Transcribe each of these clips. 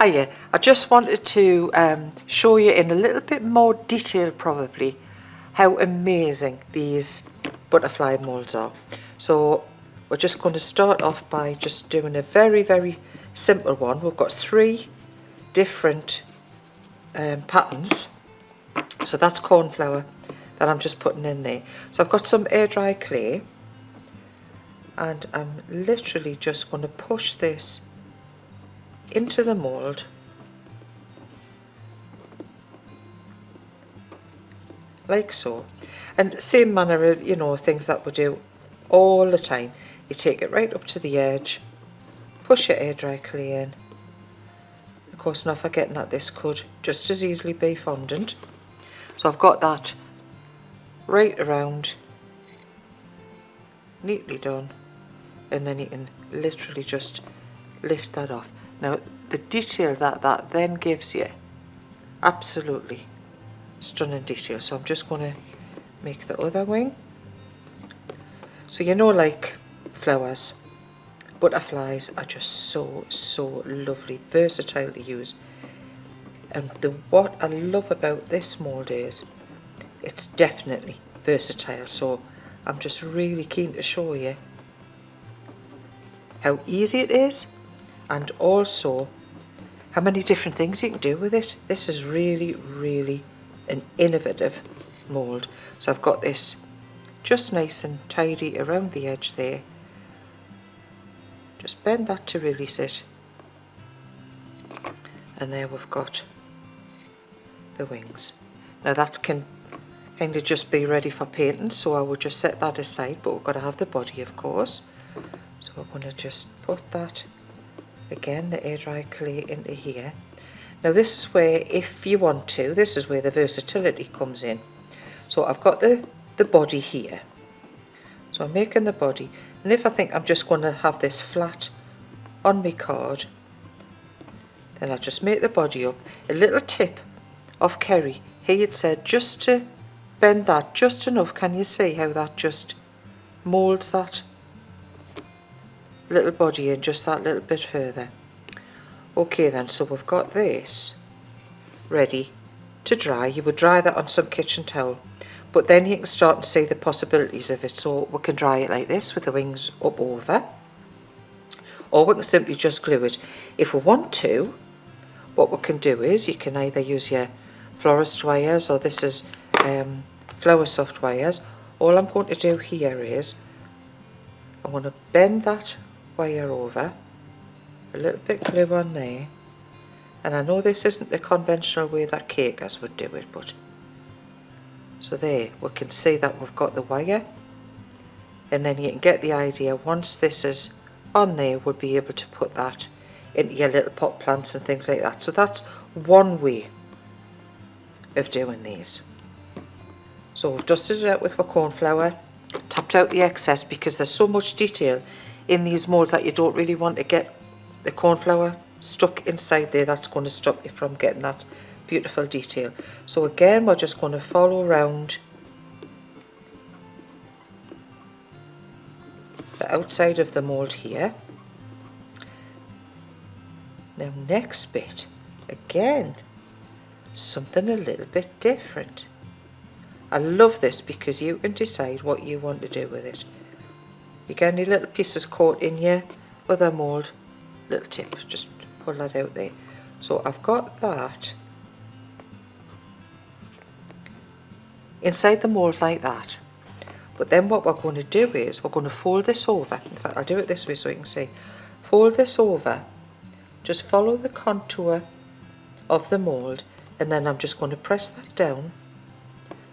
Hiya, I just wanted to show you in a little bit more detail probably how amazing these butterfly moulds are. So we're just going to start off by just doing a very simple one. We've got 3 different patterns. So that's cornflower that I'm just putting in there. So I've got some air dry clay and I'm literally just going to push this into the mould like so, and same manner of, you know, things that we do all the time. You take it right up to the edge, push your air dry clay in. Of course, not forgetting that this could just as easily be fondant. So I've got that right around, neatly done, and then you can literally just lift that off. Now the detail that then gives you, absolutely stunning detail. So I'm just going to make the other wing. So you know, like flowers, butterflies are just so lovely, versatile to use. And what I love about this mould is it's definitely versatile. So I'm just really keen to show you how easy it is, and also how many different things you can do with it. This is really an innovative mould. So I've got this just nice and tidy around the edge there. Just bend that to release it. And there we've got the wings. Now that can kind of just be ready for painting, so I would just set that aside, but we've got to have the body, of course. So we're going to just put that, again, the air dry clay into here. Now this is where, if you want to, this is where the versatility comes in. So I've got the body here. So I'm making the body, and if I think I'm just going to have this flat on my card, then I'll just make the body up. A little tip of Kerry, he had said just to bend that just enough. Can you see how that just moulds that little body in just that little bit further? Okay then, so we've got this ready to dry. You would dry that on some kitchen towel, but then you can start to see the possibilities of it. So we can dry it like this with the wings up over, or we can simply just glue it. If we want to, what we can do is you can either use your florist wires, or this is flower soft wires. All I'm going to do here is I'm going to bend that wire over, a little bit glue on there, and I know this isn't the conventional way that cakers would do it, but so there we can see that we've got the wire, and then you can get the idea. Once this is on there, we'll be able to put that into your little pot plants and things like that. So that's one way of doing these. So we've dusted it out with our cornflower, tapped out the excess, because there's so much detail in these moulds that you don't really want to get the cornflower stuck inside there. That's going to stop you from getting that beautiful detail. So again, we're just going to follow around the outside of the mould here. Now next bit, again, something a little bit different. I love this because you can decide what you want to do with it. You get any little pieces caught in your other mould, little tip, just pull that out there. So I've got that inside the mould like that. But then what we're going to do is we're going to fold this over. In fact, I'll do it this way so you can see. Fold this over, just follow the contour of the mould, and then I'm just going to press that down,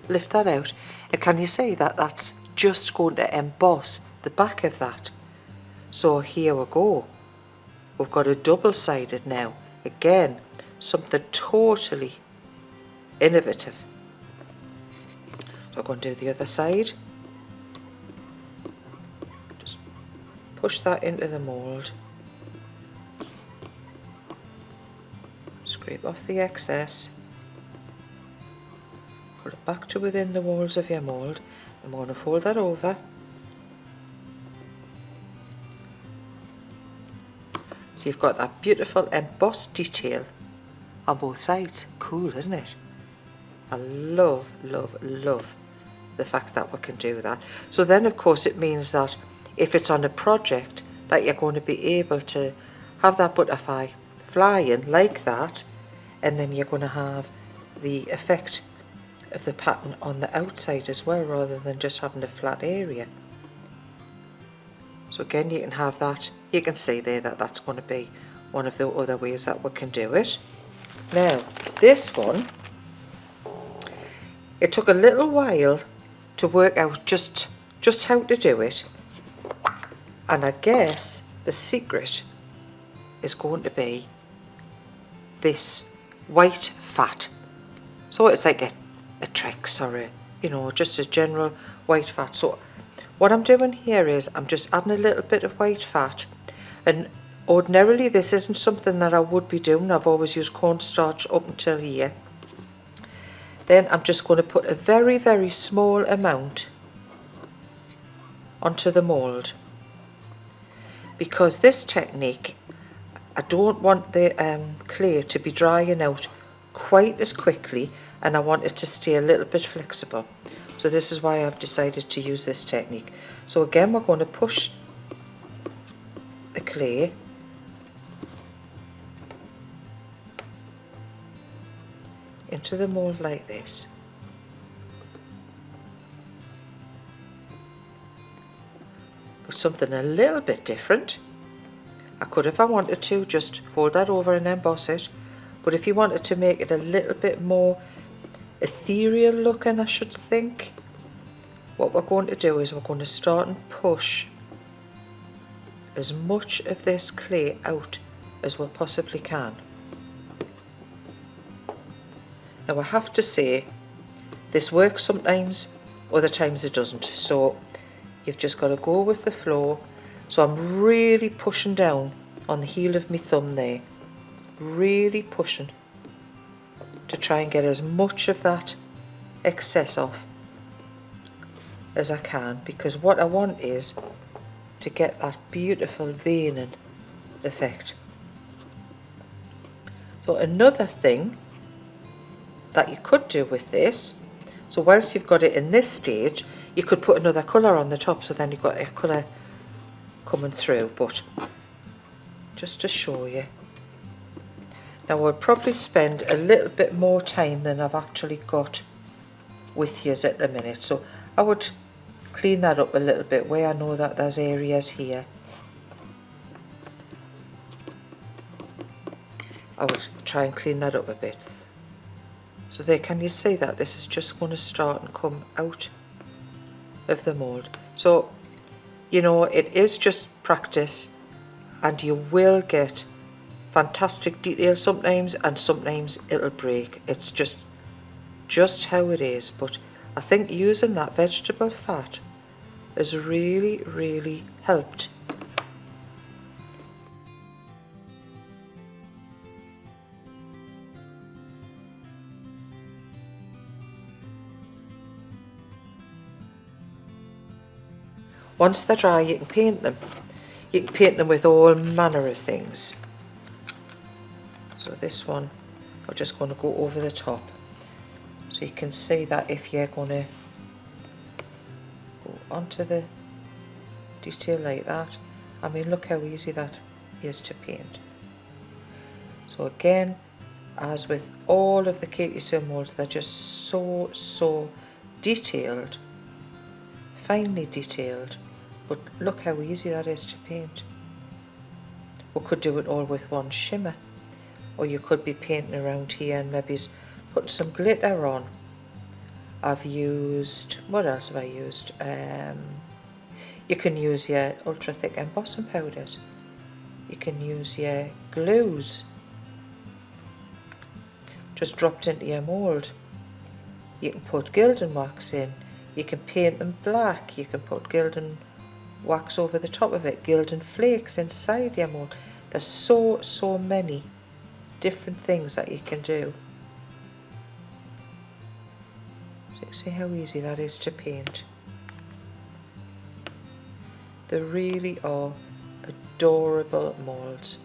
lift that out, and can you see that that's just going to emboss the back of that? So here we go. We've got a double-sided now. Again, something totally innovative. So I'm going to do the other side. Just push that into the mould. Scrape off the excess. Pull it back to within the walls of your mould. I'm going to fold that over. So you've got that beautiful embossed detail on both sides. Cool, isn't it? I love, love, love the fact that we can do that. So then of course it means that if it's on a project that you're going to be able to have that butterfly flying like that, and then you're going to have the effect of the pattern on the outside as well, rather than just having a flat area. So again, you can have that, you can see there that that's going to be one of the other ways that we can do it. Now this one, it took a little while to work out just how to do it, and I guess the secret is going to be this white fat. So it's like a Trex or a, you know, just a general white fat. So what I'm doing here is I'm just adding a little bit of white fat, and ordinarily this isn't something that I would be doing. I've always used cornstarch up until here. Then I'm just going to put a very, very small amount onto the mould, because this technique, I don't want the clay to be drying out quite as quickly, and I want it to stay a little bit flexible. So this is why I've decided to use this technique. So again, we're going to push the clay into the mould like this. But something a little bit different. I could, if I wanted to, just fold that over and emboss it. But if you wanted to make it a little bit more ethereal looking, I should think, what we're going to do is we're going to start and push as much of this clay out as we possibly can. Now I have to say, this works sometimes, other times it doesn't. So you've just got to go with the flow. So I'm really pushing down on the heel of my thumb there, really pushing to try and get as much of that excess off as I can, because what I want is to get that beautiful veining effect. So another thing that you could do with this, so whilst you've got it in this stage, you could put another colour on the top, so then you've got a colour coming through. But just to show you, now I'll probably spend a little bit more time than I've actually got with yous at the minute, so I would clean that up a little bit where I know that there's areas here. I would try and clean that up a bit. So there, can you see that this is just going to start and come out of the mould? So, you know, it is just practice, and you will get fantastic detail sometimes, and sometimes it'll break. It's just how it is. But I think using that vegetable fat has really, really helped. Once they're dry, you can paint them. You can paint them with all manner of things. So this one, I'm just going to go over the top. So you can see that if you're going to go onto the detail like that, I mean, look how easy that is to paint. So again, as with all of the Katie Sue molds, they're just so detailed, finely detailed. But look how easy that is to paint. We could do it all with one shimmer, or you could be painting around here and maybe putting some glitter on. I've used, what else have I used? You can use your ultra thick embossing powders. You can use your glues just dropped into your mould. You can put gilding wax in. You can paint them black. You can put gilding wax over the top of it, gilding flakes inside your mould. There's so many different things that you can do. So you see how easy that is to paint. They really are adorable moulds.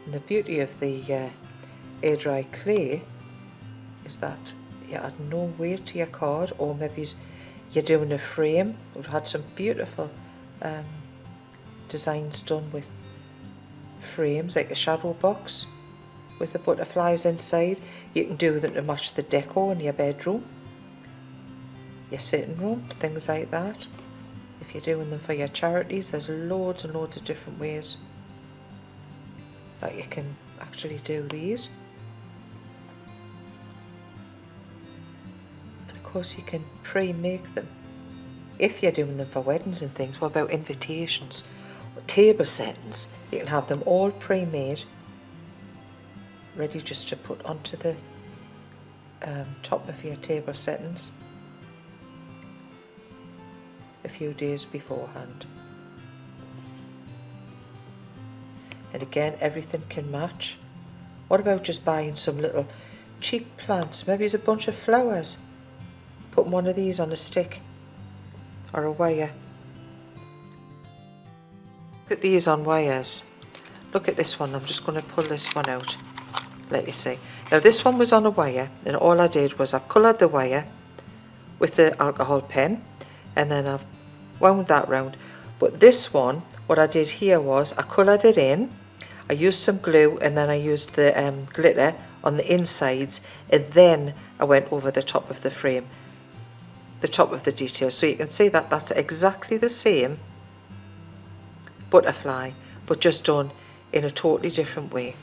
And the beauty of the air dry clay is that you add no weight to your card, or maybe you're doing a frame. We've had some beautiful designs done with frames, like a shadow box with the butterflies inside. You can do them to match the decor in your bedroom, your sitting room, things like that. If you're doing them for your charities, there's loads and loads of different ways that you can actually do these. And of course you can pre-make them if you're doing them for weddings and things. What about invitations, table settings? You can have them all pre-made, ready just to put onto the top of your table settings a few days beforehand. And again, everything can match. What about just buying some little cheap plants? Maybe it's a bunch of flowers. Putting one of these on a stick or a wire. Look at these on wires. Look at this one. I'm just going to pull this one out. Let you see. Now this one was on a wire, and all I did was I've coloured the wire with the alcohol pen, and then I've wound that round. But this one, what I did here was I coloured it in, I used some glue, and then I used the glitter on the insides, and then I went over the top of the frame, the top of the detail. So you can see that that's exactly the same butterfly, but just done in a totally different way.